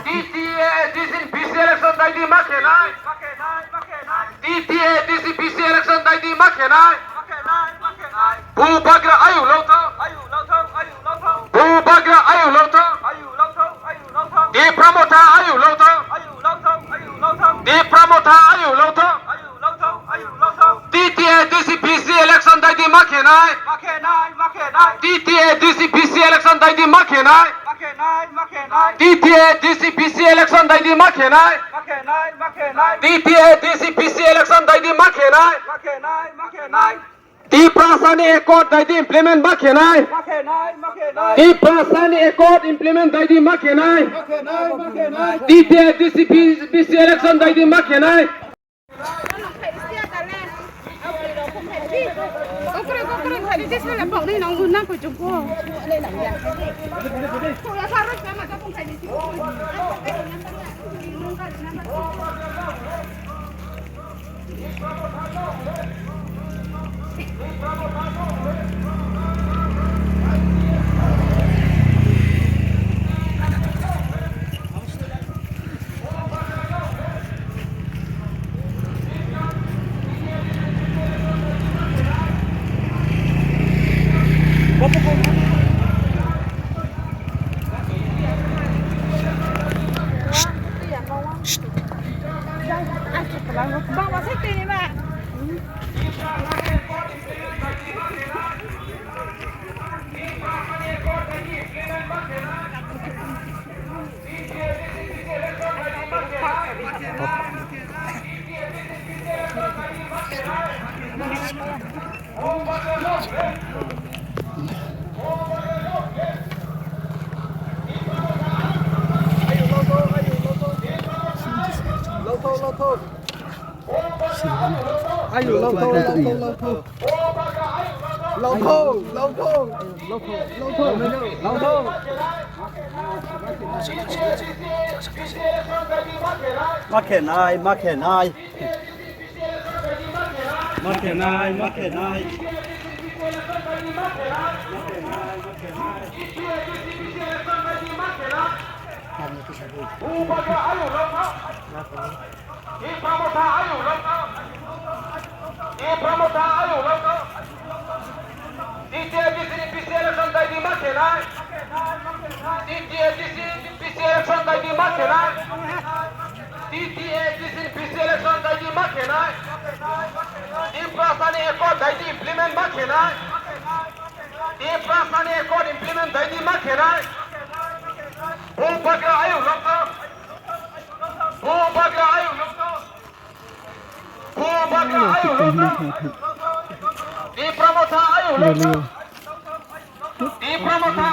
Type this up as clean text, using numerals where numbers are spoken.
DTA-DC BC election daidi makenai. DTA-DC BC election daidi makenai. Bubagra ayu lauto. Bubagra ayu lauto. Di pramota ayu lauto. Di pramota ayu lauto. DTA-DC BC election daidi makenai. DTA-DC BC election daidi makenai. DTA-DC BC election daidi makenai. DTA-DC BC election daidi makenai. Di prasani accord daidi implement makenai. Di prasani accord implement daidi makenai. DTA-DC BC election daidi makenai. Di pramota